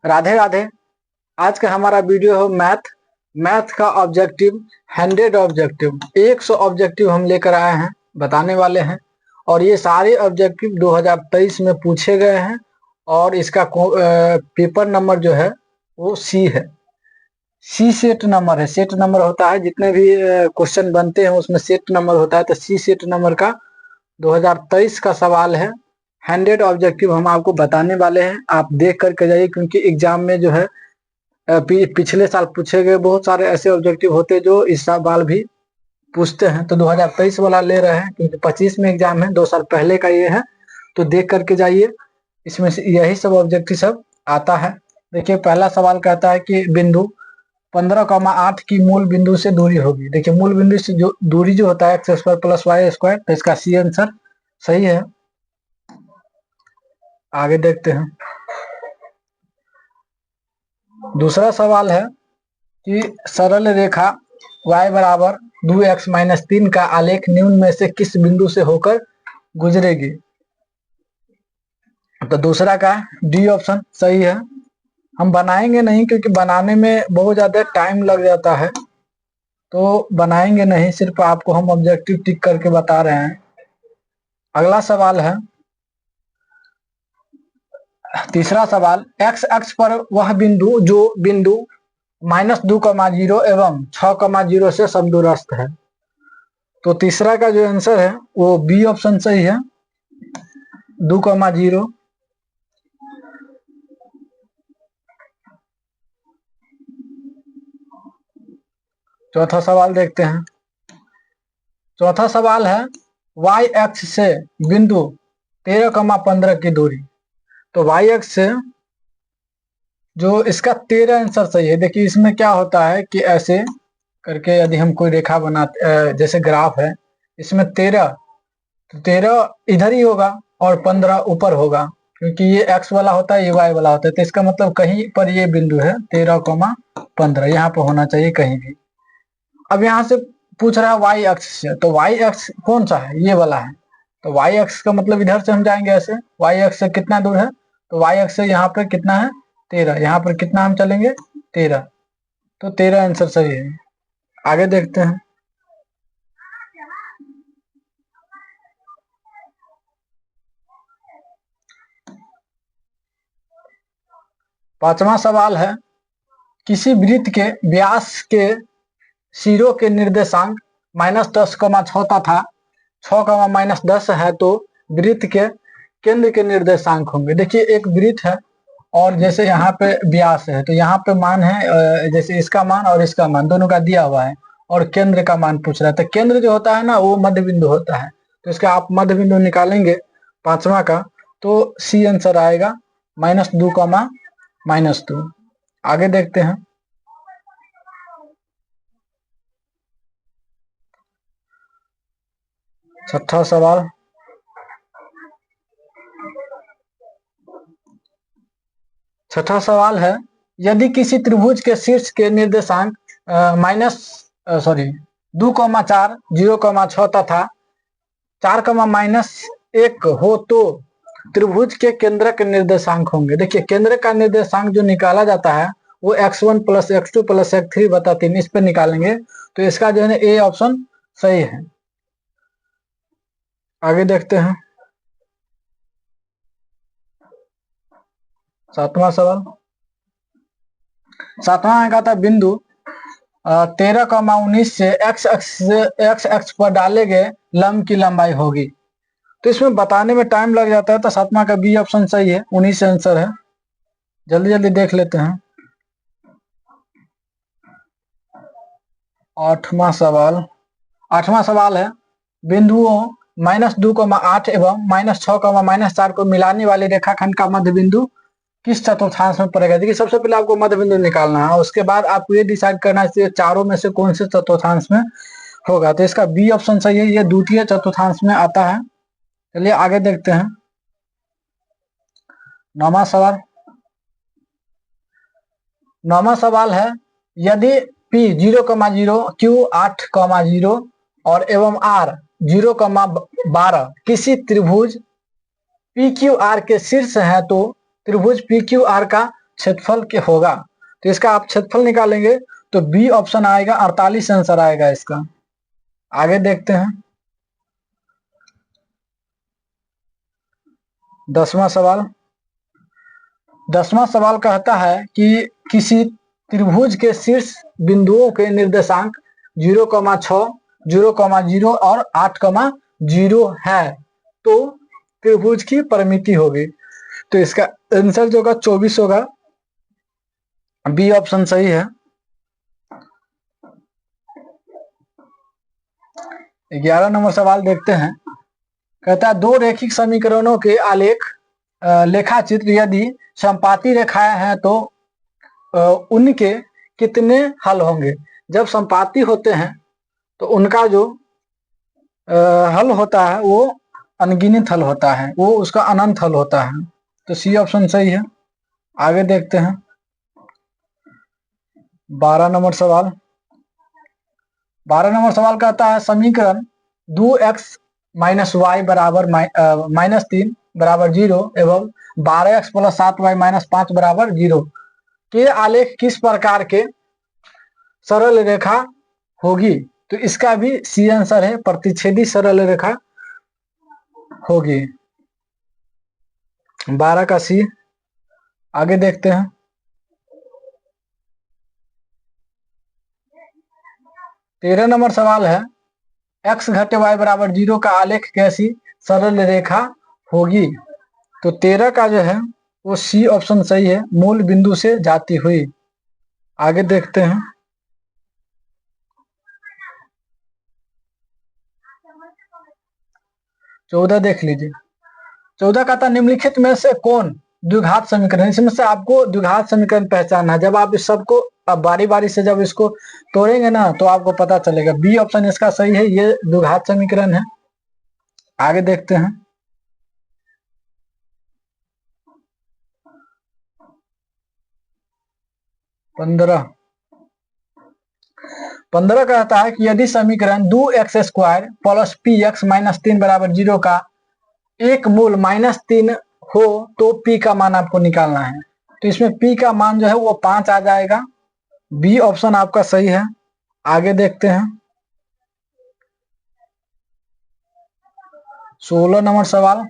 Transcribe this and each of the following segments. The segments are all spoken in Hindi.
राधे राधे। आज का हमारा वीडियो है मैथ का ऑब्जेक्टिव 100 ऑब्जेक्टिव 100 ऑब्जेक्टिव हम लेकर आए हैं, बताने वाले हैं। और ये सारे ऑब्जेक्टिव 2023 में पूछे गए हैं और इसका पेपर नंबर जो है वो सी है। सी सेट नंबर है। सेट नंबर होता है, जितने भी क्वेश्चन बनते हैं उसमें सेट नंबर होता है। तो सी सेट नंबर का 2023 का सवाल है। 100 ऑब्जेक्टिव हम आपको बताने वाले हैं, आप देख करके जाइए, क्योंकि एग्जाम में जो है पिछले साल पूछे गए बहुत सारे ऐसे ऑब्जेक्टिव होते हैं जो इस साल भी पूछते हैं। तो 2023 वाला ले रहे हैं क्योंकि 25 में एग्जाम है, 2 साल पहले का ये है। तो देख करके जाइए, इसमें से यही सब ऑब्जेक्टिव सब आता है। देखिए, पहला सवाल कहता है कि बिंदु 15,8 की मूल बिंदु से दूरी होगी। देखिए, मूल बिंदु से जो दूरी जो होता है x² + y², तो इसका सी आंसर सही है। आगे देखते हैं। दूसरा सवाल है कि सरल रेखा y बराबर 2x - 3 का आलेख निम्न में से किस बिंदु से होकर गुजरेगी। तो दूसरा का डी ऑप्शन सही है। हम बनाएंगे नहीं क्योंकि बनाने में बहुत ज्यादा टाइम लग जाता है, तो बनाएंगे नहीं, सिर्फ आपको हम ऑब्जेक्टिव टिक करके बता रहे हैं। अगला सवाल है, तीसरा सवाल, x अक्ष पर वह बिंदु जो बिंदु -2,0 एवं 6,0 से समदूरस्थ है। तो तीसरा का जो आंसर है वो बी ऑप्शन सही है, 2,0। चौथा सवाल देखते हैं। चौथा सवाल है, y अक्ष से बिंदु 13,15 की दूरी। तो y अक्ष से जो इसका 13 आंसर सही है। देखिए, इसमें क्या होता है कि ऐसे करके यदि हम कोई रेखा बनाते, जैसे ग्राफ है, इसमें 13, तो 13 इधर ही होगा और 15 ऊपर होगा, क्योंकि ये x वाला होता है, ये y वाला होता है। तो इसका मतलब कहीं पर ये बिंदु है 13,15, यहाँ पर होना चाहिए कहीं भी। अब यहाँ से पूछ रहा है y अक्ष से, तो y अक्ष कौन सा है, ये वाला है। तो y अक्ष का मतलब इधर से हम जाएंगे ऐसे, y अक्ष से कितना दूर है, तो y अक्ष से यहाँ पर कितना है 13, यहाँ पर कितना हम चलेंगे 13, तो 13 आंसर सही है। आगे देखते हैं। पांचवा सवाल है, किसी वृत्त के व्यास के सिरों के निर्देशांक -10,6 तथा 6, -10 है, तो वृत्त के केंद्र के निर्देशांक होंगे। देखिए, एक वृत्त है और जैसे यहाँ पे व्यास है, तो यहाँ पे मान है, जैसे इसका मान और इसका मान दोनों का दिया हुआ है, और केंद्र का मान पूछ रहा है। तो केंद्र जो होता है ना, वो मध्य बिंदु होता है। तो इसका आप मध्य बिंदु निकालेंगे पांचवा का, तो सी आंसर आएगा -2, -2। आगे देखते हैं। छठा सवाल, छठा सवाल है, यदि किसी त्रिभुज के शीर्ष के निर्देशांक 2,4, 0,6 तथा 4, हो, तो त्रिभुज के केंद्र के निर्देशांक होंगे। देखिए, केंद्र का निर्देशांक जो निकाला जाता है वो x1 + x2 + x3 / 3 इस पे निकालेंगे। तो इसका जो है ए ऑप्शन सही है। आगे देखते हैं। सातवां सवाल, सातवां का था, बिंदु 13,19 से x अक्ष पर डाले गए लंब की लंबाई होगी। तो इसमें बताने में टाइम लग जाता है, तो सातवां का बी ऑप्शन सही है, 19 आंसर है। जल्दी जल्दी देख लेते हैं। आठवां सवाल है, बिंदुओं -2,8 एवं -6, -4 को मिलाने वाले रेखाखंड का मध्य बिंदु किस चतुर्थांश में पड़ेगा। देखिए, सबसे पहले आपको मध्य बिंदु निकालना है, उसके बाद आपको ये डिसाइड करना है चारों में से कौन से चतुर्थांश में होगा। तो इसका बी ऑप्शन सही है, ये द्वितीय चतुर्थांश में आता है। चलिए आगे देखते हैं। नौवां सवाल है, यदि P 0,0, Q 8,0 और एवं R 0,12 किसी त्रिभुज PQR के शीर्ष है, तो त्रिभुज PQR का क्षेत्रफल के होगा। तो इसका आप क्षेत्रफल निकालेंगे तो बी ऑप्शन आएगा, 48 आंसर आएगा इसका। आगे देखते हैं 10वां सवाल। 10वां सवाल कहता है कि किसी त्रिभुज के शीर्ष बिंदुओं के निर्देशांक 0,6, 0,0 और 8,0 है तो त्रिभुज की परिमिति होगी। तो इसका आंसर जो होगा 24 होगा, बी ऑप्शन सही है। 11 नंबर सवाल देखते हैं। कहता है दो रैखिक समीकरणों के आलेख लेखाचित्र यदि समपाती रेखाएं हैं तो उनके कितने हल होंगे। जब समपाती होते हैं तो उनका जो हल होता है वो अनगिनत हल होता है, वो उसका अनंत हल होता है। तो सी ऑप्शन सही है। आगे देखते हैं 12 नंबर सवाल। 12 नंबर सवाल कहता है समीकरण 2x - y बराबर -3 बराबर 0 एवं 12x + 7y - 5 बराबर 0 के आलेख किस प्रकार के सरल रेखा होगी। तो इसका भी सी आंसर है, प्रतिच्छेदी सरल रेखा होगी, 12 का सी। आगे देखते हैं 13 नंबर सवाल है x घटे y बराबर 0 का आलेख कैसी सरल रेखा होगी। तो 13 का जो है वो सी ऑप्शन सही है, मूल बिंदु से जाती हुई। आगे देखते हैं 14 देख लीजिए। 14 का था निम्नलिखित में से कौन द्विघात समीकरण। इसमें से आपको द्विघात समीकरण पहचानना है। जब आप इस सबको अब बारी बारी से जब इसको तोड़ेंगे ना तो आपको पता चलेगा। बी ऑप्शन इसका सही है, ये द्विघात समीकरण है। आगे देखते हैं 15 कहता है कि यदि समीकरण 2x² + px - 3 बराबर 0 का एक मूल -3 हो तो p का मान आपको निकालना है। तो इसमें p का मान जो है वो 5 आ जाएगा। बी ऑप्शन आपका सही है। आगे देखते हैं 16 नंबर सवाल।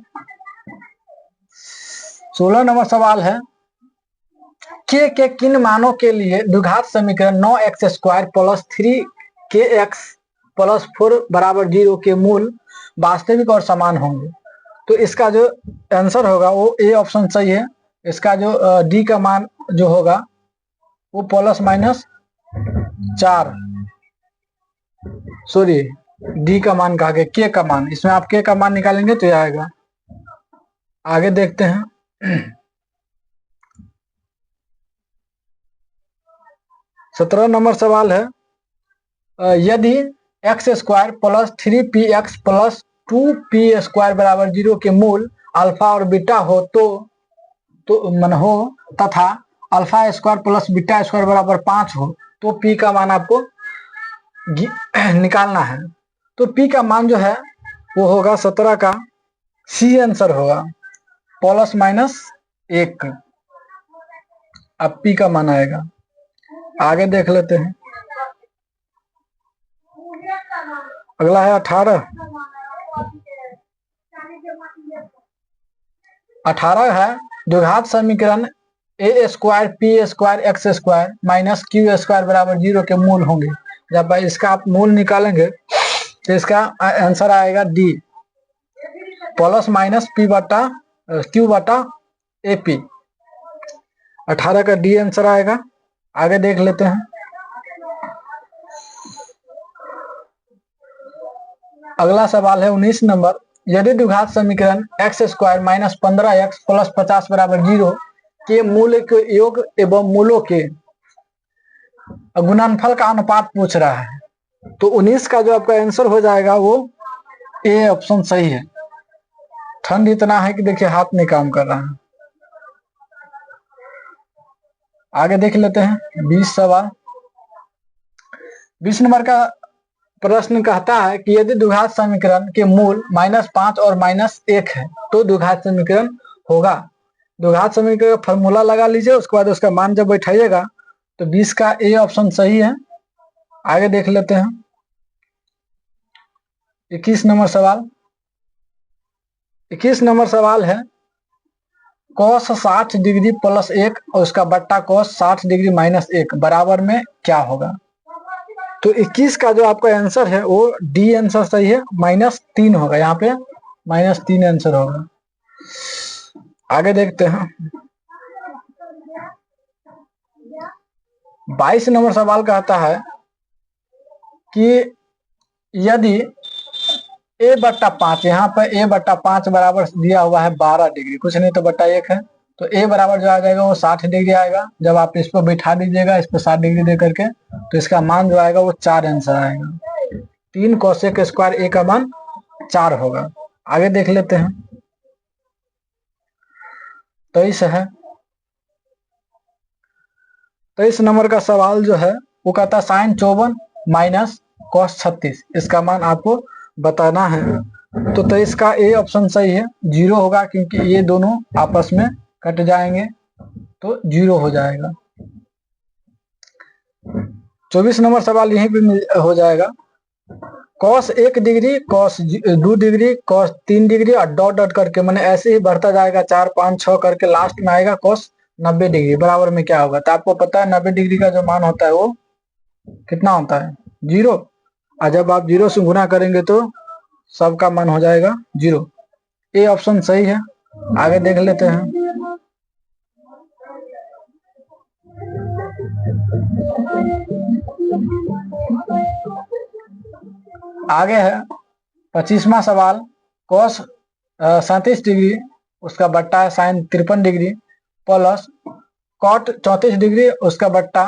16 नंबर सवाल है के किन मानों के लिए द्विघात समीकरण 9x² + 3kx + 4 बराबर 0 के मूल वास्तविक और समान होंगे। तो इसका जो आंसर होगा वो ए ऑप्शन सही है। इसका जो डी का मान जो होगा वो ±4, सॉरी डी का मान कहा गया, के का मान। इसमें आप के का मान निकालेंगे तो ये आएगा। आगे देखते हैं 17 नंबर सवाल है यदि x² + 3px + 2p² बराबर 0 के मूल अल्फा और बीटा हो तो मन हो तथा α² + β² बराबर 5 हो तो p का मान आपको निकालना है। तो p का मान जो है वो होगा 17 का सी आंसर होगा, ±1। अब p का मान आएगा। आगे देख लेते हैं अगला है 18। 18 है द्विघात समीकरण a² p² x² - q² बराबर 0 के मूल होंगे। जब इसका आप मूल निकालेंगे तो इसका आंसर आएगा डी, ±p/q/AP। 18 का डी आंसर आएगा। आगे देख लेते हैं अगला सवाल है 19 नंबर। यदि द्विघात समीकरण x² - 15x + 50 बराबर 0 के मूल के योग एवं मूलों के गुणनफल का अनुपात पूछ रहा है तो 19 का जो आपका आंसर हो जाएगा वो ए ऑप्शन सही है। ठंड इतना है कि देखिए हाथ नहीं काम कर रहा है। आगे देख लेते हैं 20 सवाल। 20 नंबर का प्रश्न कहता है कि यदि द्विघात समीकरण के मूल -5 और -1 है तो द्विघात समीकरण होगा। द्विघात समीकरण का फॉर्मूला लगा लीजिए, उसके बाद उसका मान जब बैठाइएगा तो 20 का ए ऑप्शन सही है। आगे देख लेते हैं 21 नंबर सवाल। 21 नंबर सवाल है cos 60 डिग्री प्लस 1 और उसका बट्टा cos 60 डिग्री माइनस 1 बराबर में क्या होगा। तो 21 का जो आपका आंसर है वो डी आंसर सही है, -3 होगा, यहाँ पे -3 आंसर होगा। आगे देखते हैं 22 नंबर सवाल कहता है कि यदि a/5, यहाँ पर a/5 बराबर दिया हुआ है 12 डिग्री, कुछ नहीं तो बट्टा 1 है, तो a बराबर जो आ जाएगा वो 60 डिग्री आएगा। जब आप इस पर बैठा दीजिएगा इस पर 60 डिग्री दे करके, तो इसका मान जो आएगा वो 4 आंसर आएगा। 3 कोसेक स्क्वायर a का मान 4 होगा। आगे देख लेते हैं 23 है। 23 नंबर का सवाल जो है वो कहता है sin 54 माइनस cos 36, इसका मान आपको बताना है। तो 23 का ए ऑप्शन सही है, 0 होगा, क्योंकि ये दोनों आपस में कट जाएंगे तो 0 हो जाएगा। 24 नंबर सवाल यहीं पे हो जाएगा cos 1 degree, cos 2 degree, cos 3 degree और डॉट डॉट करके, मैंने ऐसे ही बढ़ता जाएगा 4 5 6 करके, लास्ट में आएगा cos 90 डिग्री बराबर में क्या होगा। तो आपको पता है 90 डिग्री का जो मान होता है वो कितना होता है, 0। और जब आप 0 से गुना करेंगे तो सबका मान हो जाएगा 0। ए ऑप्शन सही है। आगे देख लेते हैं आगे है 25वां सवाल cos 37 डिग्री, उसका बट्टा है sin 53 degree plus cot 34 degree, उसका बट्टा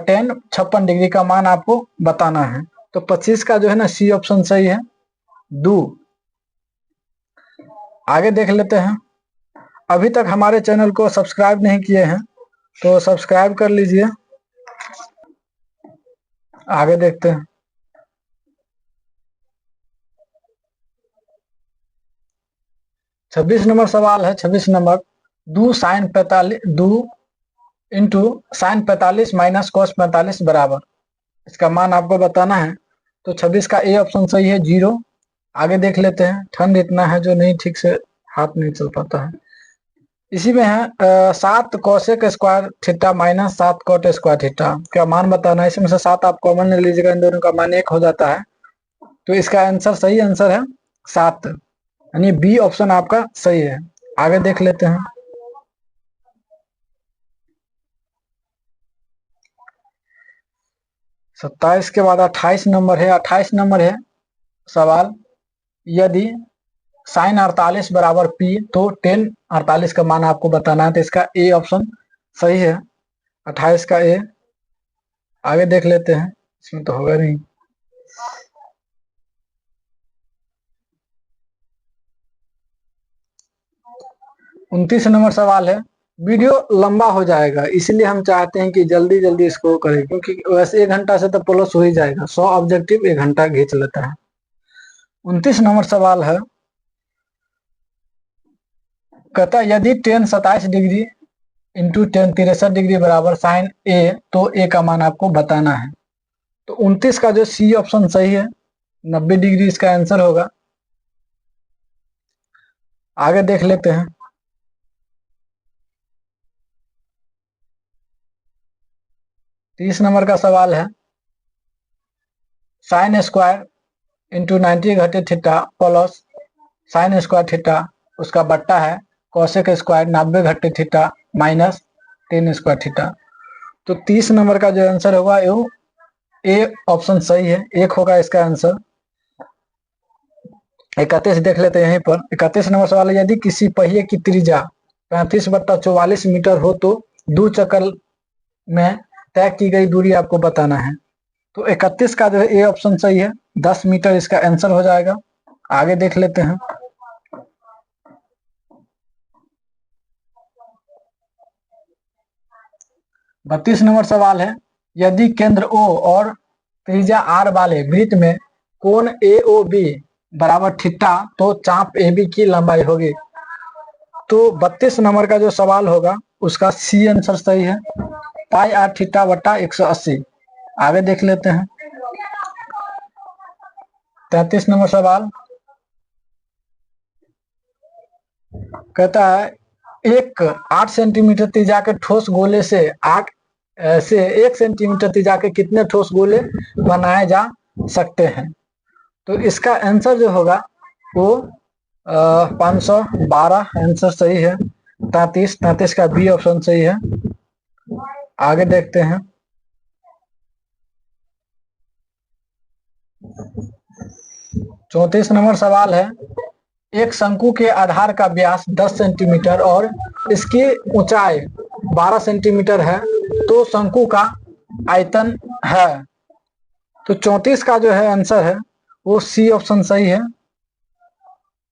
tan 56 डिग्री का मान आपको बताना है। तो 25 का जो है ना सी ऑप्शन सही है, 2। आगे देख लेते हैं, अभी तक हमारे चैनल को सब्सक्राइब नहीं किए हैं तो सब्सक्राइब कर लीजिए। आगे देखते हैं 26 नंबर सवाल है। 26 number 2 sin 45 2 into sin 45 minus cos 45 बराबर, इसका मान आपको बताना है। तो 26 का ए ऑप्शन सही है, 0। आगे देख लेते हैं, ठंड इतना है जो नहीं ठीक से हाथ नहीं चल पाता है। इसी में है 7 cosec square theta minus 7 cot square theta का मान बताना है। इसमें से 7 आप कॉमन ले लीजिएगा, इन दोनों का मान 1 हो जाता है। तो इसका आंसर सही आंसर है 7, यानी बी ऑप्शन आपका सही है। आगे देख लेते हैं 27 के बाद 28 नंबर है। 28 नंबर है सवाल, यदि साइन 48 बराबर पी तो टेन 48 का मान आपको बताना है। तो इसका ए ऑप्शन सही है, 28 का ए। आगे देख लेते हैं, इसमें तो होगा नहीं। उनतीस नंबर सवाल है, वीडियो लंबा हो जाएगा इसलिए हम चाहते हैं कि जल्दी जल्दी इसको करें, क्योंकि वैसे 1 घंटा से तो प्लस हो ही जाएगा। 100 ऑब्जेक्टिव 1 घंटा खींच लेता है। 29 नंबर सवाल है, कहता यदि ten 27 degree into ten 63 degree बराबर साइन ए, तो ए का मान आपको बताना है। तो 29 का जो सी ऑप्शन सही है, 90 डिग्री इसका आंसर होगा। आगे देख लेते हैं 30 नंबर का सवाल है, साइन स्क्वायर इंटू 90 घटे theta plus sine square theta, उसका बट्टा है कोसेक स्क्वायर 90 घटे theta minus ten square theta. तो 30 नंबर का जो आंसर होगा वो ए ऑप्शन सही है, 1 होगा इसका आंसर। 31 देख लेते हैं यहीं पर। 31 नंबर सवाल है, यदि किसी पहिए की त्रिज्या 35/44 मीटर हो तो 2 चक्कर में तय की गई दूरी आपको बताना है। तो 31 का जो है ए ऑप्शन सही है, 10 मीटर इसका आंसर हो जाएगा। आगे देख लेते हैं 32 नंबर सवाल है, यदि केंद्र O और त्रिज्या R वाले वृत्त में कोण AOB बराबर थीटा तो चाप AB की लंबाई होगी। तो 32 नंबर का जो सवाल होगा उसका सी आंसर सही है, पाई आर थीटा बटा 180। आगे देख लेते हैं 33 नंबर सवाल कहता है एक 8 सेंटीमीटर त्रिज्या के ठोस गोले से 1 सेंटीमीटर त्रिज्या के कितने ठोस गोले बनाए जा सकते हैं। तो इसका आंसर जो होगा वो 512 आंसर सही है। 33 का बी ऑप्शन सही है। आगे देखते हैं 34 नंबर सवाल है एक शंकु के आधार का व्यास 10 सेंटीमीटर और इसकी ऊंचाई 12 सेंटीमीटर है तो शंकु का आयतन है। तो 34 का जो है आंसर है वो सी ऑप्शन सही है,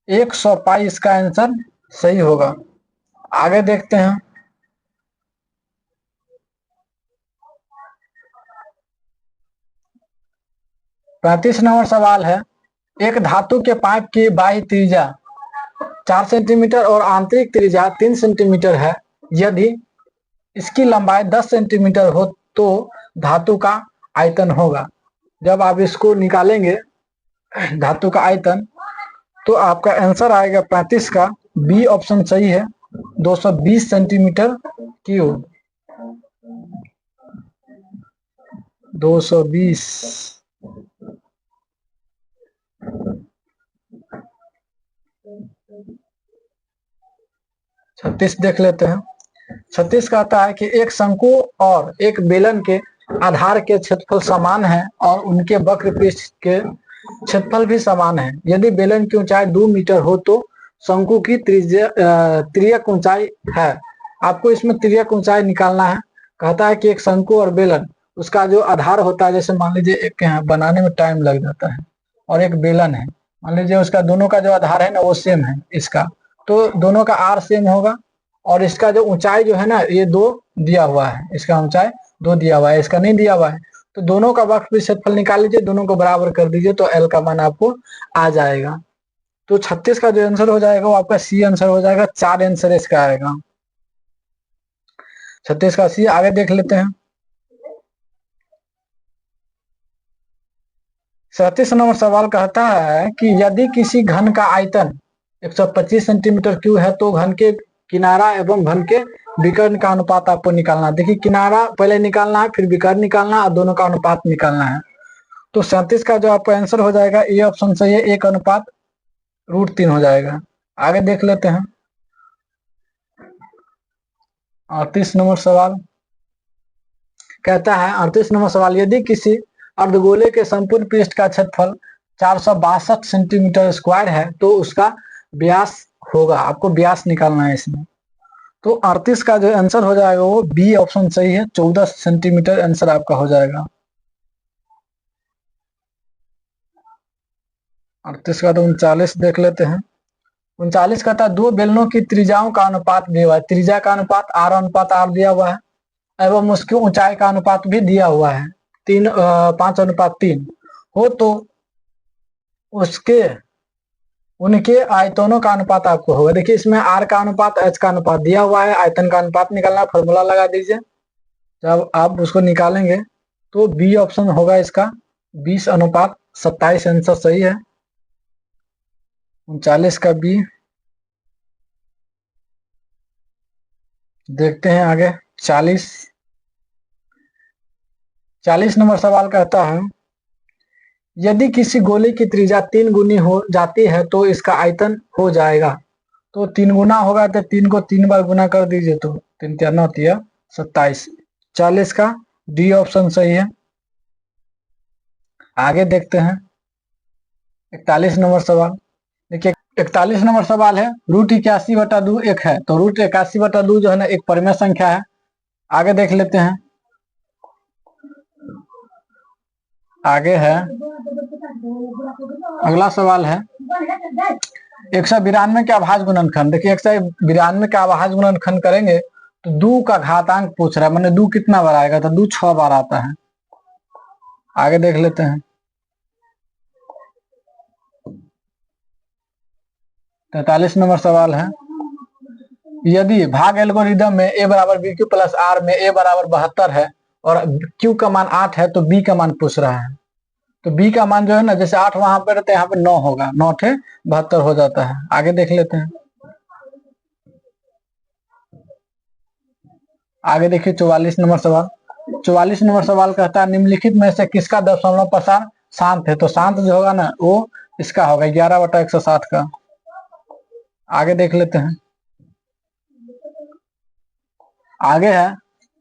100 पाई इसका आंसर सही होगा। आगे देखते हैं 35 नंबर सवाल है एक धातु के पाइप की बाह्य त्रिज्या 4 सेंटीमीटर और आंतरिक त्रिज्या 3 सेंटीमीटर है। यदि इसकी लंबाई 10 सेंटीमीटर हो तो धातु का आयतन होगा। जब आप इसको निकालेंगे धातु का आयतन तो आपका आंसर आएगा 35 का बी ऑप्शन सही है, 220 सेंटीमीटर क्यूब। 220 36 देख लेते हैं। 36 कहता है कि एक शंकु और एक बेलन के आधार के क्षेत्रफल समान है और उनके वक्र पृष्ठ के क्षेत्रफल भी समान है। यदि बेलन की ऊंचाई 2 मीटर हो तो शंकु की त्रिज्यक ऊंचाई है। आपको इसमें त्रिज्यक ऊंचाई निकालना है। कहता है कि एक शंकु और बेलन उसका जो आधार होता है, जैसे मान लीजिए एक बनाने में टाइम लग जाता है और एक बेलन है, मान लीजिए उसका दोनों का जो आधार है ना वो सेम है इसका, तो दोनों का आर सेम होगा और इसका जो ऊंचाई जो है ना ये 2 दिया हुआ है, इसका ऊंचाई 2 दिया हुआ है, इसका नहीं दिया हुआ है। तो दोनों का वक्र क्षेत्रफल निकाल लीजिए, दोनों को बराबर कर दीजिए तो एल का मान आपको आ जाएगा। तो 36 का जो आंसर हो जाएगा वो आपका सी आंसर हो जाएगा, 4 आंसर इसका आएगा 36 का सी। आगे देख लेते हैं 37 नंबर सवाल कहता है कि यदि किसी घन का आयतन 125 सेंटीमीटर क्यूब है तो घन के किनारा एवं घन के विकर्ण का अनुपात आपको निकालना। देखिए किनारा पहले निकालना है, फिर विकर्ण निकालना है और दोनों का अनुपात निकालना है। तो 37 का जो आपका आंसर हो जाएगा ये ऑप्शन सही है, 1:√3 हो जाएगा। आगे देख लेते हैं 38 नंबर सवाल कहता है 38 नंबर सवाल यदि किसी अर्धगोले के संपूर्ण पृष्ठ का क्षेत्रफल 462 सेंटीमीटर स्क्वायर है तो उसका व्यास होगा। आपको व्यास निकालना है इसमें। तो 38 का जो आंसर हो जाएगा वो बी ऑप्शन सही है, 14 सेंटीमीटर आंसर आपका हो जाएगा। 38 का तो 39 देख लेते हैं। 39 कहता है दो बेलनों की त्रिज्याओं का अनुपात दिया हुआ है। त्रिज्या का अनुपात R/R दिया हुआ है एवं उसकी ऊंचाई का अनुपात भी दिया हुआ है 5:3 हो तो उनके आयतनों का अनुपात आपको होगा। देखिए इसमें R का अनुपात H का अनुपात दिया हुआ है, आयतन का अनुपात निकालना, फॉर्मूला लगा दीजिए। जब आप उसको निकालेंगे तो बी ऑप्शन होगा इसका 20:27 आंसर सही है, 39 का बी। देखते हैं आगे 40 नंबर सवाल कहता है यदि किसी गोले की त्रिज्या 3 गुनी हो जाती है तो इसका आयतन हो जाएगा। तो 3 गुना होगा तो 3 को 3 बार गुना कर दीजिए तो 3 3 9 27। 40 का डी ऑप्शन सही है। आगे देखते हैं 41 नंबर सवाल। देखिए 41 नंबर सवाल है √81/2 एक है, तो √81/2 जो है ना एक परिमेय संख्या है। आगे देख लेते हैं। आगे है अगला सवाल है 192 के अभाज्य गुणनखंड। देखिए 192 का अभाज्य गुणनखंड करेंगे तो 2 का घातांक पूछ रहा है, मैंने 2 कितना बार आएगा, तो 2 6 बार आता है। आगे देख लेते हैं 43 नंबर सवाल है यदि भाग एल्गोरिदम में a बराबर बी क्यू प्लस आर में a बराबर 72 है और q का मान 8 है तो b का मान पूछ रहा है। तो b का मान जो है ना, जैसे 8 वहां पर रहता है, यहाँ पे 9 होगा, 9 थे 72 हो जाता है। आगे देख लेते हैं। आगे देखिए 44 नंबर सवाल। 44 नंबर सवाल कहता है निम्नलिखित में से किसका दशमलव प्रसार शांत है। तो शांत जो होगा ना वो इसका होगा 11/160 का। आगे देख लेते हैं। आगे है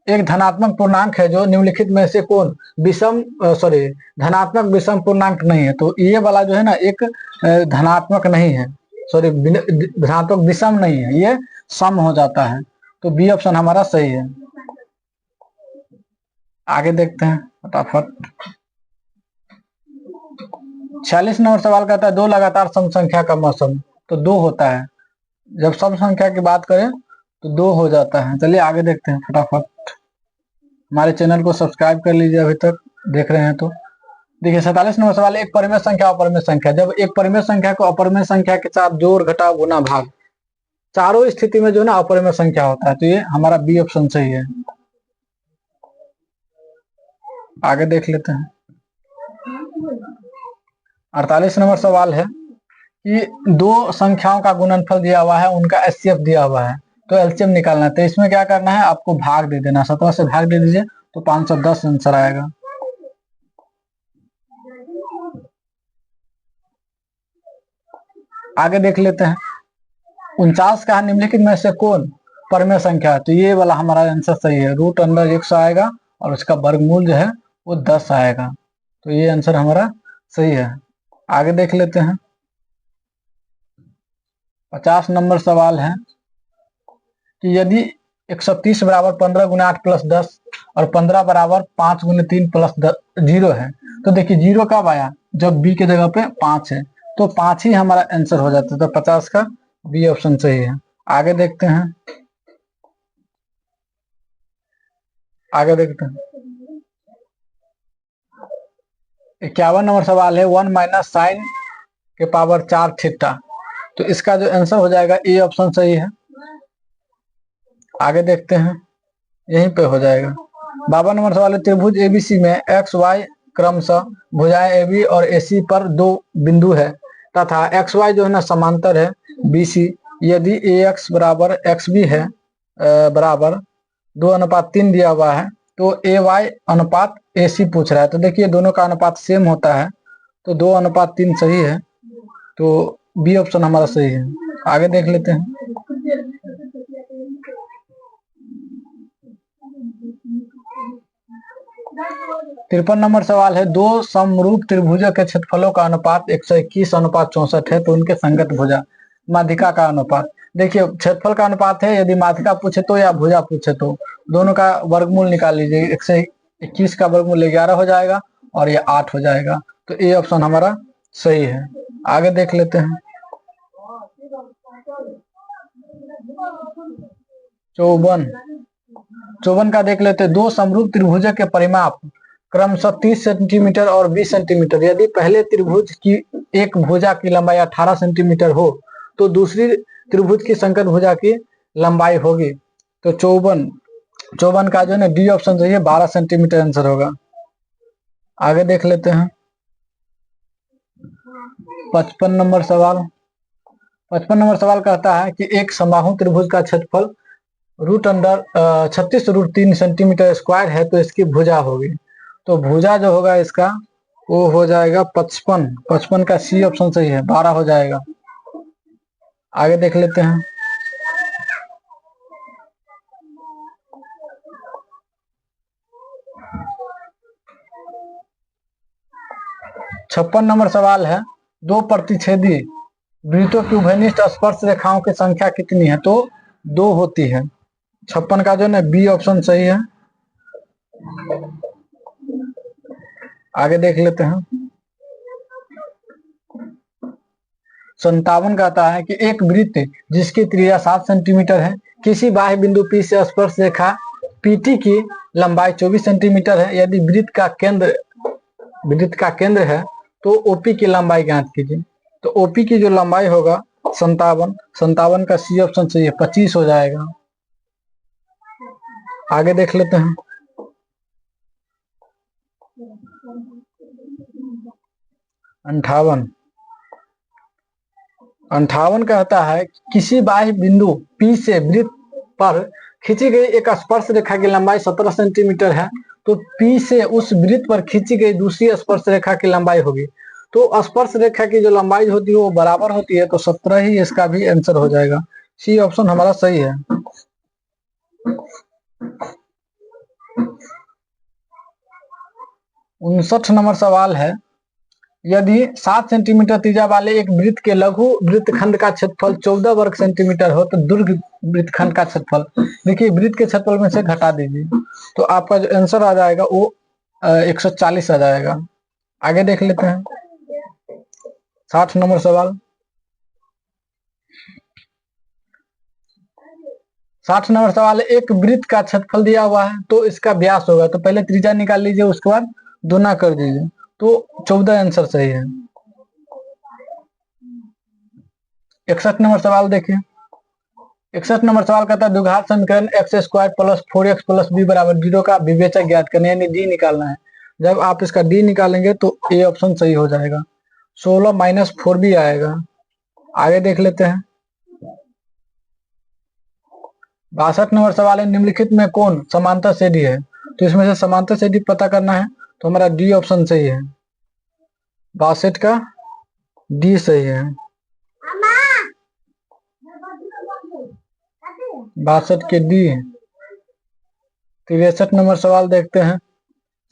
एक धनात्मक पूर्णांक है जो निम्नलिखित में से कौन विषम धनात्मक विषम पूर्णांक नहीं है। तो ये वाला जो है ना एक धनात्मक नहीं है, धनात्मक विषम नहीं है, ये सम हो जाता है। तो बी ऑप्शन हमारा सही है। आगे देखते हैं फटाफट। 46 नंबर सवाल कहता है दो लगातार सम संख्या का मौसम। तो 2 होता है, जब सम संख्या की बात करें तो 2 हो जाता है। चलिए आगे देखते हैं फटाफट। हमारे चैनल को सब्सक्राइब कर लीजिए अभी तक देख रहे हैं तो। देखिए 47 नंबर सवाल एक परिमेय संख्या अपरिमेय संख्या। जब एक परिमेय संख्या को अपरिमेय संख्या के साथ जोड़ घटाव गुना भाग, चारों स्थिति में जो ना अपरिमेय संख्या होता है। तो ये हमारा बी ऑप्शन सही है। आगे देख लेते हैं। 48 नंबर सवाल है कि दो संख्याओं का गुणनफल दिया हुआ है, उनका एचसीएफ दिया हुआ है, तो एलसीएम निकालना है। तो इसमें क्या करना है, आपको भाग दे देना, 17 से भाग दे दीजिए तो 510 आंसर आएगा। आगे देख लेते हैं। 49 का निम्नलिखित में से कौन परिमेय संख्या है। तो ये वाला हमारा आंसर सही है। √100 आएगा और उसका वर्गमूल जो है वो 10 आएगा। तो ये आंसर हमारा सही है। आगे देख लेते हैं। 50 नंबर सवाल है कि यदि 130 बराबर 15 गुना 8 प्लस 10 और 15 बराबर 5 गुना 3 प्लस 0 है। तो देखिए 0 कब आया, जब बी के जगह पे 5 है, तो 5 ही हमारा आंसर हो जाता है। तो 50 का बी ऑप्शन सही है। आगे देखते हैं। आगे देखते हैं। 51 नंबर सवाल है 1 माइनस साइन के पावर 4 थीटा। तो इसका जो आंसर हो जाएगा ए ऑप्शन सही है। आगे देखते हैं, यहीं पे हो जाएगा। 52 नंबर सवाल है त्रिभुज एबीसी में एक्स वाई क्रमशः भुजाएं एबी और एसी पर 2 बिंदु है तथा एक्स वाई जो है ना समांतर है बीसी। यदि ए एक्स बराबर एक्स बी है बराबर 2:3 दिया हुआ है, तो ए वाई अनुपात ए सी पूछ रहा है। तो देखिए दोनों का अनुपात सेम होता है, तो 2:3 सही है। तो बी ऑप्शन हमारा सही है। आगे देख लेते हैं। 53 नंबर सवाल है दो समरूप त्रिभुजों के क्षेत्रफलों का अनुपात 121:64 है, तो उनके संगत भुजा माध्यिका का अनुपात। देखिए क्षेत्रफल का अनुपात है, यदि माध्यिका पूछे तो या भुजा पूछे तो दोनों का वर्गमूल निकाल लीजिए। 121 का वर्गमूल 11 हो जाएगा और ये 8 हो जाएगा। तो ए ऑप्शन हमारा सही है। आगे देख लेते हैं। 54 का देख लेते हैं। दो समरूप त्रिभुजों के परिमाप क्रमशः 30 सेंटीमीटर और 20 सेंटीमीटर। यदि पहले त्रिभुज की एक भुजा की लंबाई 18 सेंटीमीटर हो तो दूसरी त्रिभुज की संगत भुजा की लंबाई होगी। तो 54 का जो है ना डी ऑप्शन सही है, 12 सेंटीमीटर आंसर होगा। आगे देख लेते हैं। 55 नंबर सवाल। 55 नंबर सवाल कहता है कि एक समबाहु त्रिभुज का क्षेत्रफल √36√3 सेंटीमीटर स्क्वायर है, तो इसकी भुजा होगी। तो भुजा जो होगा इसका वो हो जाएगा 55 का सी ऑप्शन सही है, 12 हो जाएगा। आगे देख लेते हैं। छप्पन नंबर सवाल है दो प्रतिच्छेदी वृत्तों की उभयनिष्ठ स्पर्श रेखाओं की संख्या कितनी है। तो 2 होती है। 56 का जो है ना बी ऑप्शन सही है। आगे देख लेते हैं। 57 कहता है कि एक वृत्त जिसकी त्रिज्या 7 सेंटीमीटर है, किसी बाह्य बिंदु P से स्पर्श रेखा PT की लंबाई 24 सेंटीमीटर है। यदि वृत्त का केंद्र है तो OP की लंबाई ज्ञात कीजिए। तो OP की जो लंबाई होगा 57, 57 का सी ऑप्शन सही है, 25 हो जाएगा। आगे देख लेते हैं। 58, 58 कहता है किसी बाह्य बिंदु P से वृत्त पर खींची गई एक स्पर्श रेखा की लंबाई 17 सेंटीमीटर है, तो P से उस वृत्त पर खींची गई दूसरी स्पर्श रेखा की लंबाई होगी। तो स्पर्श रेखा की जो लंबाई होती है वो बराबर होती है, तो 17 ही इसका भी आंसर हो जाएगा। सी ऑप्शन हमारा सही है। 59 नंबर सवाल है, यदि 7 सेंटीमीटर त्रिज्या वाले एक वृत्त के लघु वृत्तखंड का क्षेत्रफल 14 वर्ग सेंटीमीटर हो, तो दीर्घ वृत्तखंड का क्षेत्रफल, देखिए वृत्त के क्षेत्रफल में से घटा दीजिए, तो आपका जो आंसर आ जाएगा वो 140 आ जाएगा। आगे देख लेते हैं। 60 नंबर सवाल, 60 नंबर सवाल, एक वृत्त का क्षेत्रफल दिया हुआ है तो इसका व्यास होगा, तो पहले त्रिज्या निकाल लीजिए, उसके बाद गुना कर दीजिए, तो 14 आंसर सही है। 61 नंबर सवाल देखिए। 61 नंबर सवाल कहता है द्विघात समीकरण x² plus 4x plus b बराबर 0 का विवेचक ज्ञात करना, यानी डी निकालना है। जब आप इसका डी निकालेंगे तो ए ऑप्शन सही हो जाएगा। 16 माइनस 4b आएगा। आगे देख लेते हैं। 62 नंबर सवाल है, निम्नलिखित में कौन समांतर सेधी है, तो इसमें से समांतर सेधी पता करना है, तो हमारा डी ऑप्शन सही है। 62 का डी सही है। 62 के डी। 63 नंबर सवाल देखते हैं,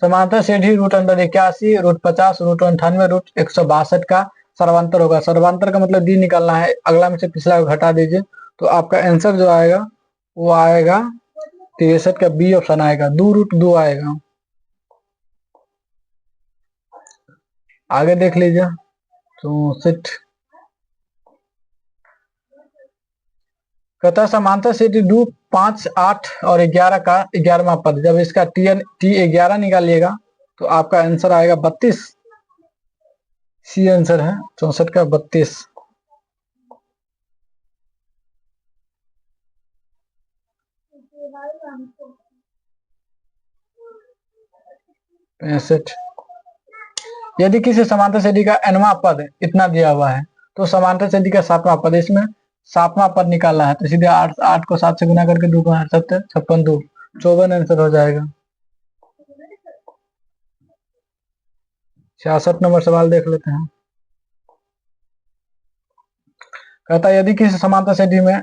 समांतर सेधी root under 81 root 50 root 98 root 162 का सर्वांतर होगा। सर्वांतर का मतलब डी निकालना है, अगला में से पिछला को घटा दीजिए, तो आपका आंसर जो आएगा वो आएगा 63 का बी ऑप्शन आएगा, 2 रूट 2 आएगा। आगे देख लीजिए। 64 कहता समांतर सेधी 2, 5, 8 और 11 का 11वां पद, जब इसका टी 11 निकालिएगा तो आपका आंसर आएगा 32। सी आंसर है 64 का 32। 65, यदि किसी समांतर सेधी का nवां पद इतना दिया हुआ है तो समांतर सेधी का 7वां पद, इसमें 7वां पद निकालना है, तो सीधे 8 को 7 से गुना करके 2 को 7 56 2 54 आंसर हो जाएगा। 66 नंबर सवाल देख लेते हैं। कहता है यदि किसी समांतर सेधी में,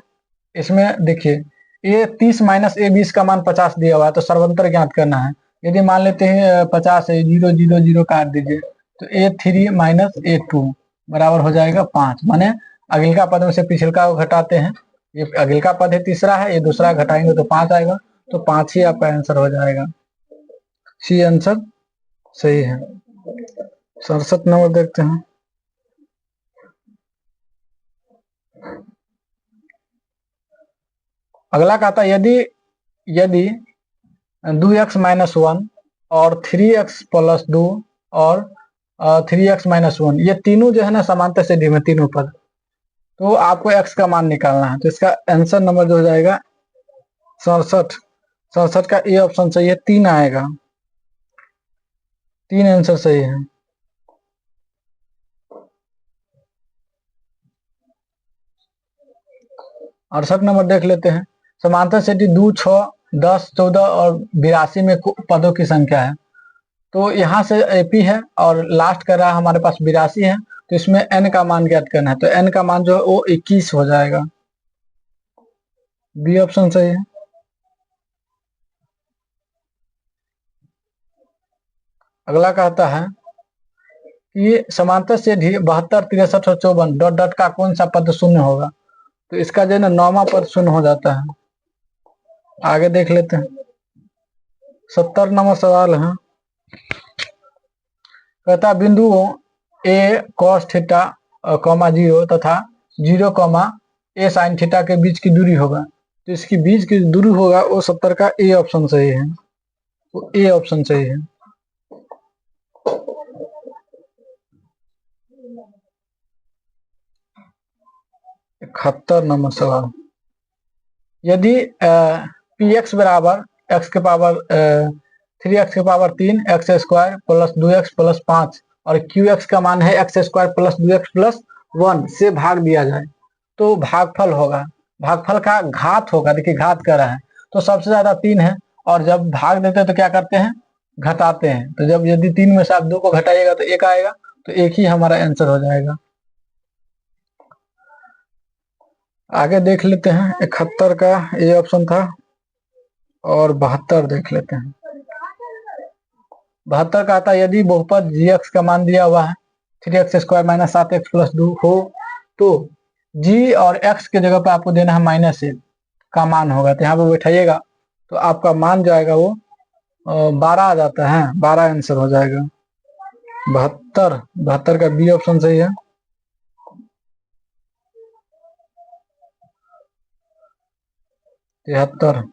इसमें देखिए ए 30 माइनस ए 20 का मान 50 दिया हुआ है, तो सर्वंतर ज्ञात करना है। यदि मान लेते हैं 50 है, 0 0 0 काट दीजिए, तो A3 माइनस A2 बराबर हो जाएगा 5, माने अगिलका पद में से पिछलका को घटाते हैं, ये अगिलका पद है तीसरा है, ये दूसरा घटाएंगे तो 5 आएगा, तो 5 ही आपका आंसर हो जाएगा। सी आंसर सही है। 67 नंबर देखते हैं। अगला कहता है यदि 2x माइनस 1 और 3x प्लस 2 और 3x माइनस 1, ये तीनों जो है ना समांतर सेधी में तीनों पद, तो आपको x का मान निकालना है, तो इसका आंसर नंबर जो हो जाएगा 67। 67 का ए ऑप्शन सही है, 3 आएगा, 3 आंसर सही है। अड़सठ नंबर देख लेते हैं। समांतर सेधी 2, 6, 10, 14 और 82 में पदों की संख्या है, तो यहाँ से एपी है और लास्ट कर रहा है हमारे पास 82 है, तो इसमें एन का मान ज्ञात करना है, तो एन का मान जो है वो 21 हो जाएगा। बी ऑप्शन सही है। अगला कहता है कि समांतर सेधी 72, 63 और 54 डॉट डॉट का कौन सा पद शून्य होगा, तो इसका जो है ना 9वां पद शून्य हो जाता है। आगे देख लेते हैं। 70 नंबर सवाल है। कहता बिंदुओं ए cos थीटा कॉमा 0 तथा 0 कॉमा ए साइन थीटा के बीच की दूरी होगा, तो इसकी बीच की दूरी होगा वो 70 का ए ऑप्शन सही है, वो ए ऑप्शन सही है। 71 नंबर सवाल, यदि पी एक्स बराबर एक्स के पावर 3x के power 3 x square plus 2x plus 5 और क्यू एक्स का मान है x square plus 2x plus 1 से भाग दिया जाए तो भागफल होगा, भागफल का घात होगा। देखिए घात कर रहा है तो सबसे ज्यादा 3 है, और जब भाग देते हैं तो क्या करते हैं, घटाते हैं। तो जब यदि 3 में से आप 2 को घटाइएगा तो 1 आएगा, तो 1 ही हमारा आंसर हो जाएगा। आगे देख लेते हैं 71 का ये ऑप्शन था, और 72 देख लेते हैं। 72 का आता है, यदि बहुपद g का मान दिया हुआ है 3x square minus 7x plus 2 हो तो g और x के जगह पे आपको देना है -1 का मान होगा। तो यहाँ पे बैठाइएगा तो आपका मान जो आएगा वो 12 आ जाता है, 12 आंसर हो जाएगा। 72 का बी ऑप्शन सही है। 73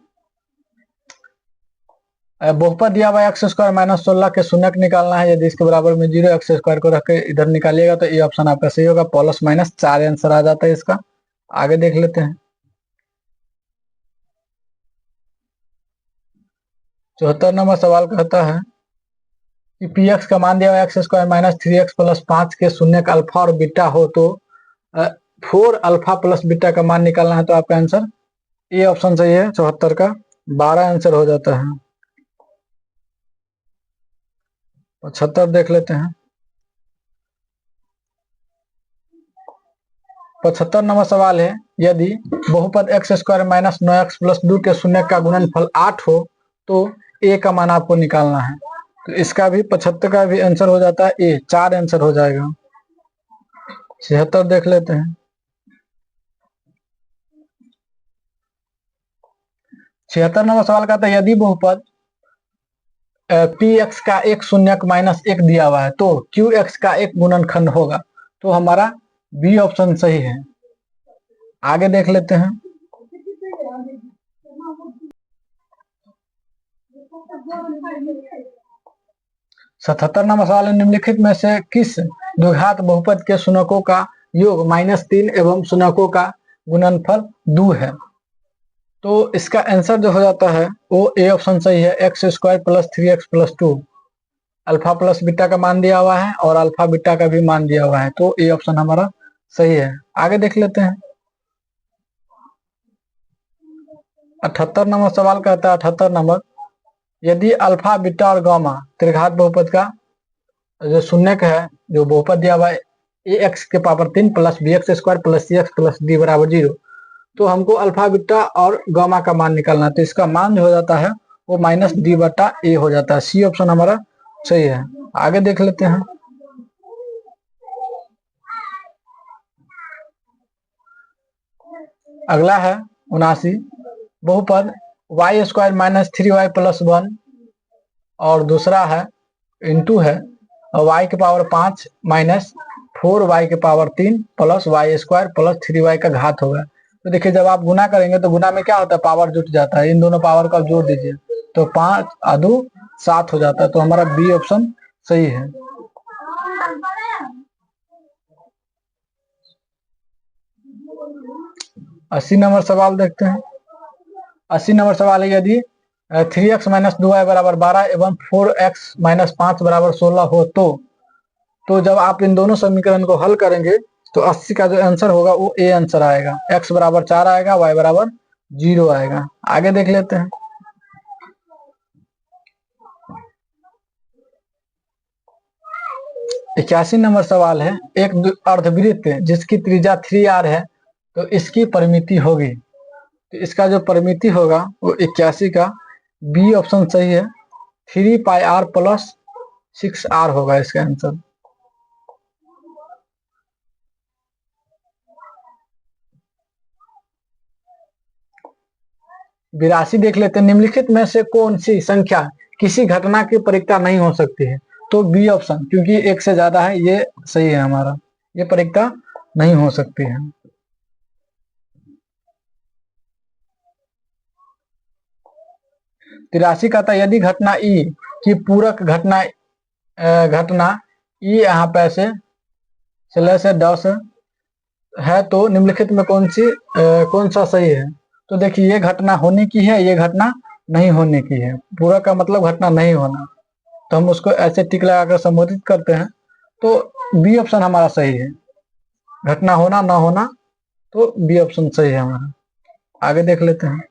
बहुपद दिया हुआ एक्स स्क्वायर माइनस 16 के शून्यक निकालना है, यदि इसके बराबर में 0 एक्स स्क्वायर को रख के इधर निकालिएगा तो ये ऑप्शन आपका सही होगा, प्लस माइनस 4 आंसर आ जाता है इसका। आगे देख लेते हैं 74 नंबर सवाल कहता है कि पी एक्स का मान दिया हुआ x square minus 3x plus 5 के शून्यक अल्फा और बीटा हो तो 4 अल्फा प्लस बीटा का मान निकालना है। तो आपका आंसर ये ऑप्शन सही है 74 का, 12 आंसर हो जाता है। 75 देख लेते हैं। 75 नंबर सवाल है, यदि बहुपद x square minus 9x plus 2 के शून्य का गुणनफल 8 हो तो ए का मान आपको निकालना है। तो इसका भी 75 का भी आंसर हो जाता है ए, 4 आंसर हो जाएगा। 76 देख लेते हैं। 76 नंबर सवाल का था, यदि बहुपद पी एक्स का एक शून्यक माइनस 1 दिया हुआ है तो क्यू एक्स का एक गुणनखंड होगा। तो हमारा बी ऑप्शन सही है। आगे देख लेते हैं। 77 नंबर सवाल है, निम्नलिखित में से किस द्विघात बहुपद के शून्यकों का योग -3 एवं शून्यकों का गुणनफल 2 है। तो इसका आंसर जो हो जाता है वो ए ऑप्शन सही है, x square plus 3x plus 2। Alpha plus beta का मान दिया हुआ है और अल्फा बीटा का भी मान दिया हुआ है, तो ए ऑप्शन हमारा सही है। आगे देख लेते हैं। 78 नंबर सवाल कहता है, 78 नंबर, यदि अल्फा बीटा और गामा त्रिघात बहुपद का जो शून्यक है, जो बहुपद दिया हुआ है ए एक्स के power 3 plus b x square plus c x plus d बराबर 0, तो हमको अल्फा बीटा और गामा का मान निकालना है। तो इसका मान जो हो जाता है वो -d/a हो जाता है। सी ऑप्शन हमारा सही है। आगे देख लेते हैं। अगला है 79, बहुपद y square minus 3y plus 1 और दूसरा है इंटू है y के पावर 5 माइनस 4y के power 3 plus y square plus 3y का घात होगा। तो देखिए जब आप गुना करेंगे तो गुना में क्या होता है, पावर जुट जाता है। इन दोनों पावर का जोड़ दीजिए तो 5 और 2 7 हो जाता है। तो हमारा बी ऑप्शन सही है। अस्सी नंबर सवाल देखते हैं। 80 नंबर सवाल है, यदि 3x माइनस 2y बराबर 12 एवं 4x माइनस 5 बराबर 16 हो तो जब आप इन दोनों समीकरण को हल करेंगे तो 80 का जो आंसर होगा वो ए आंसर आएगा। x बराबर 4 आएगा, y बराबर 0 आएगा। आगे देख लेते हैं। 81 नंबर सवाल है, एक अर्धवृत्त जिसकी त्रिज्या 3r है तो इसकी परिमिति होगी। तो इसका जो परिमिति होगा वो 81 का बी ऑप्शन सही है, 3πr प्लस 6r होगा इसका आंसर। बिरासी देख लेते हैं, निम्नलिखित में से कौन सी संख्या किसी घटना की परिक्ता नहीं हो सकती है। तो बी ऑप्शन, क्योंकि एक से ज्यादा है, ये सही है हमारा, ये परिक्ता नहीं हो सकती है। तिरासी का था, यदि घटना ई की पूरक घटना ई यहाँ पे से 10 है तो निम्नलिखित में कौन सा सही है। तो देखिए ये घटना होने की है, ये घटना नहीं होने की है। पूरा का मतलब घटना नहीं होना, तो हम उसको ऐसे टिक लगाकर संबोधित करते हैं। तो बी ऑप्शन हमारा सही है। घटना होना ना होना, तो बी ऑप्शन सही है हमारा। आगे देख लेते हैं।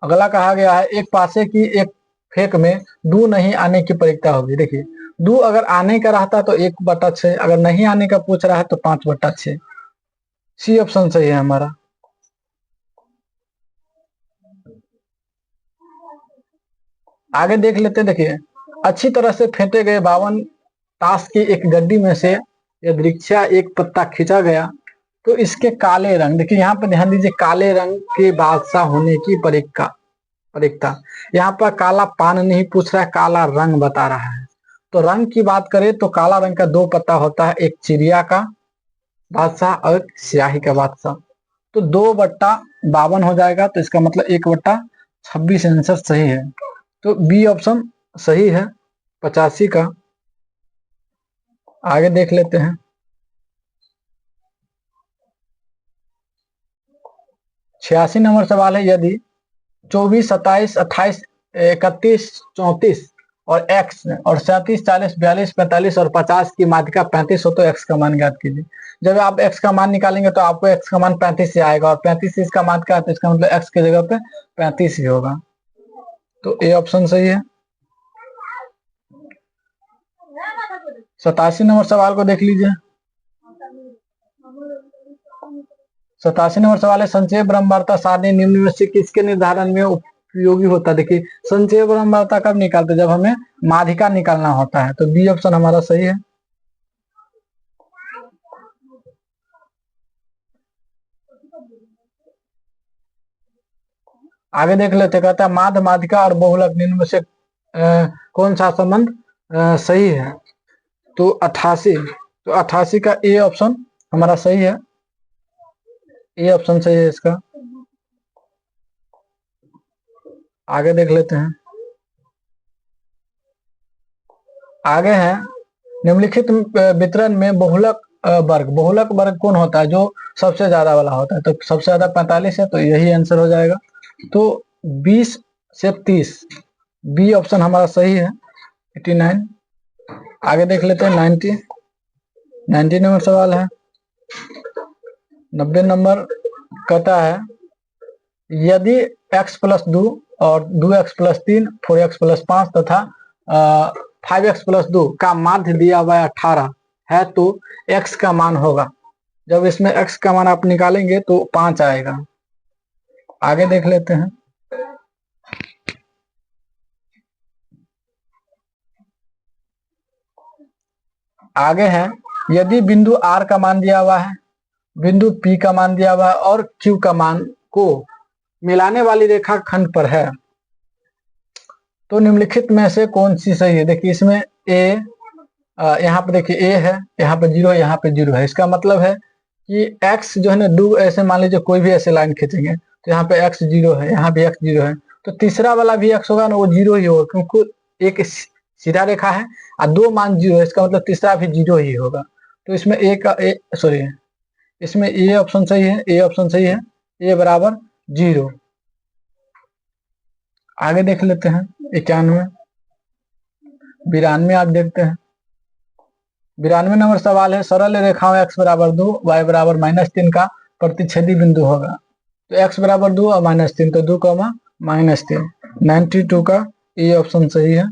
अगला कहा गया है एक पासे की एक फेंक में दू नहीं आने की परीक्षा होगी। देखिए दू अगर आने का रहता तो 1/6, अगर नहीं आने का पूछ रहा है तो 5/6। सी ऑप्शन सही है हमारा। आगे देख लेते हैं। देखिए अच्छी तरह से फेंटे गए 52 ताश की एक गड्डी में से यदृच्छा एक पत्ता खींचा गया तो इसके काले रंग, देखिए यहाँ पर ध्यान दीजिए, काले रंग के बादशाह होने की परीक्षा। यहाँ पर काला पान नहीं पूछ रहा है, काला रंग बता रहा है। तो रंग की बात करें तो काला रंग का 2 पत्ता होता है, एक चिड़िया का बादशाह और स्याही का बादशाह। तो 2/52 हो जाएगा, तो इसका मतलब 1/26 आंसर सही है। तो बी ऑप्शन सही है 85 का। आगे देख लेते हैं। 86 नंबर सवाल है यदि 24, 27, 28, 31, 34 और x और 37, 40, 42, 45 और 50 की माध्यिका 35 हो तो x का मान ज्ञात कीजिए। जब आप x का मान निकालेंगे तो आपको x का मान 35 से आएगा, और 35 से इसका माध्यिका है तो इसका मतलब x की जगह पे 35 ही होगा। तो ए ऑप्शन सही है। 87 नंबर सवाल को देख लीजिए। 87 नंबर सवाल है संचय ब्रह्मवार्ता सारणी निम्न में से किसके निर्धारण में उपयोगी होता है। देखिए संचय ब्रह्मवार्ता कब निकालते हैं, जब हमें माध्यिका निकालना होता है। तो बी ऑप्शन हमारा सही है। आगे देख लेते, कहता है माध्य माध्यिका और बहुलक निम्न में से कौन सा संबंध सही है। तो 88 का ए ऑप्शन हमारा सही है। ए ऑप्शन सही है इसका। आगे देख लेते हैं। आगे है निम्नलिखित वितरण में बहुलक वर्ग कौन होता है, जो सबसे ज्यादा वाला होता है। तो सबसे ज्यादा 45 है, तो यही आंसर हो जाएगा। तो 20 से 30, बी ऑप्शन हमारा सही है 89। आगे देख लेते हैं 90 नंबर सवाल है। 90 नंबर कहता है यदि x+2 और 2x+3, 4x+5 तथा 5x+2 का माध्य दिया हुआ 18 है तो x का मान होगा। जब इसमें x का मान आप निकालेंगे तो 5 आएगा। आगे देख लेते हैं। आगे है यदि बिंदु R का मान दिया हुआ है, बिंदु P का मान दिया हुआ है और Q का मान को मिलाने वाली रेखा खंड पर है तो निम्नलिखित में से कौन सी सही है। देखिए इसमें ए, यहाँ पे देखिए ए है, यहाँ पे 0 है, यहाँ पे 0 है। इसका मतलब है कि x जो है ना, दो ऐसे मान लीजिए कोई भी ऐसे लाइन खींचेंगे तो यहाँ पे x 0 है, यहाँ पे x 0 है, तो तीसरा वाला भी x होगा ना, वो 0 ही होगा, क्योंकि एक सीधा रेखा है और 2 मान 0 है, इसका मतलब तीसरा भी 0 ही होगा। तो इसमें इसमें ए ऑप्शन सही है, ए ऑप्शन सही है, ए बराबर 0। आगे देख लेते हैं 91, 92 आप देखते हैं। 92 नंबर सवाल है सरल रेखाओं x बराबर 2, y बराबर -3 का प्रतिच्छेदी बिंदु होगा। तो x बराबर 2 और -3, तो 2, -3। 92 का ए ऑप्शन सही है।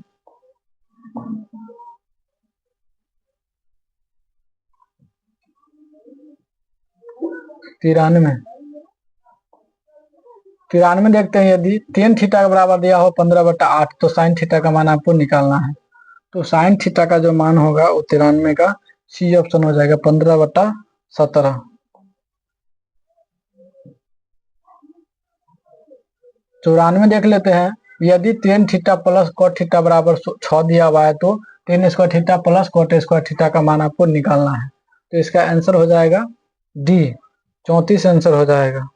तिरानवे देखते हैं यदि tan थीटा का बराबर दिया हो 15/8 तो sin थीटा का मान आपको निकालना है। तो sin थीटा का जो मान होगा वो 93 का सी ऑप्शन हो जाएगा 15/17। 94 देख लेते हैं यदि tan theta plus cot theta बराबर 6 दिया हुआ है तो tan square theta plus cot square theta का मान आपको निकालना है। तो इसका आंसर हो जाएगा डी, 34 आंसर हो जाएगा।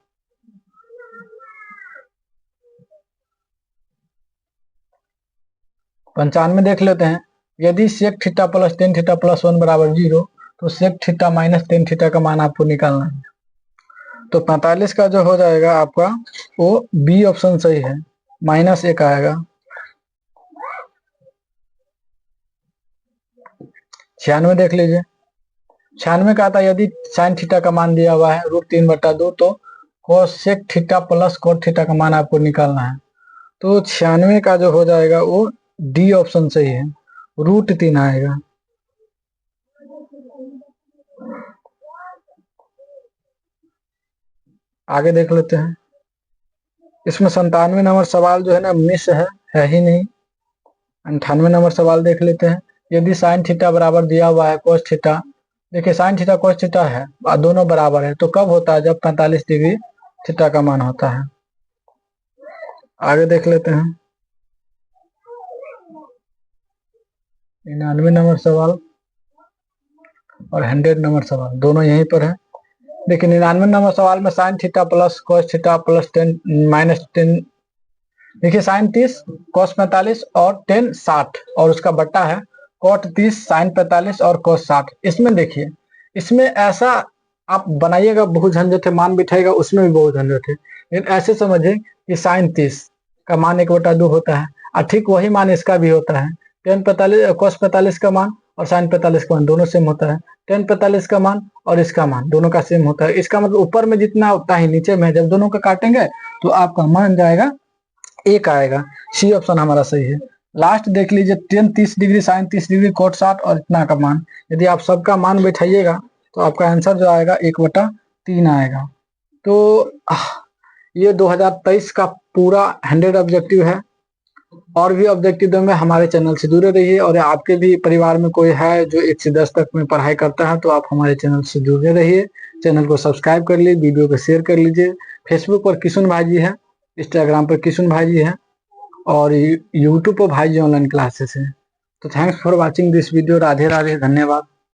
95 देख लेते हैं यदि sec theta plus tan theta plus 1 बराबर 0 तो sec theta minus tan theta का मान आपको निकालना है। तो 45 का जो हो जाएगा आपका वो बी ऑप्शन सही है, -1 आएगा। 96 देख लीजिए। 96 का आता यदि साइन थीटा का मान दिया हुआ है √3/2 तो cosec theta plus cot theta का मान आपको निकालना है। तो 96 का जो हो जाएगा वो डी ऑप्शन सही है, √3 आएगा। आगे देख लेते हैं। इसमें 97 नंबर सवाल जो है ना मिस है ही नहीं। 98 नंबर सवाल देख लेते हैं। यदि साइन थीटा बराबर दिया हुआ है कोस थीटा, देखिए साइन थीटा कोस थीटा है और दोनों बराबर है, तो कब होता है? जब 45 डिग्री थीटा का मान होता है। आगे देख लेते हैं। 99 नंबर सवाल और 100 नंबर सवाल दोनों यहीं पर है। देखिए 99 नंबर सवाल में sine theta plus cos theta plus 10 minus 10, देखिए साइन 30 कोस 45 और 10 60 और उसका बट्टा है कोट 30 साइन 45 और कोस 60। इसमें देखिए इसमें ऐसा आप बनाइएगा बहुत झंझट है, मान बिठाएगा उसमें भी बहुत झंझट है, लेकिन ऐसे समझिए कि साइन 30 का मान 1/2 होता है और ठीक वही मान इसका भी होता है। टेन 45 कोस 45 का मान और साइन 45 का मान दोनों सेम होता है। टेन 45 का मान और इसका मान दोनों का सेम होता है। इसका मतलब ऊपर में जितना होता है नीचे में जब दोनों का काटेंगे तो आपका मान जाएगा 1 आएगा। सी ऑप्शन हमारा सही है। लास्ट देख लीजिए tan 30 degree sine 30 degree cot 60 और इतना का मान, यदि आप सबका मान बैठाइएगा तो आपका आंसर जो आएगा 1/3 आएगा। तो ये 2023 का पूरा 100 ऑब्जेक्टिव है। और भी ऑब्जेक्टिव देंगे, हमारे चैनल से जुड़े रहिए। और आपके भी परिवार में कोई है जो 1 से 10 तक में पढ़ाई करता है तो आप हमारे चैनल से जुड़े रहिए। चैनल को सब्सक्राइब कर लीजिए, वीडियो को शेयर कर लीजिए। फेसबुक पर किशुन भाई जी है, इंस्टाग्राम पर किशुन भाई जी है और यूट्यूब पर भाई जी ऑनलाइन क्लासेस है। तो thanks for watching this video. Radhe Radhe, धन्यवाद।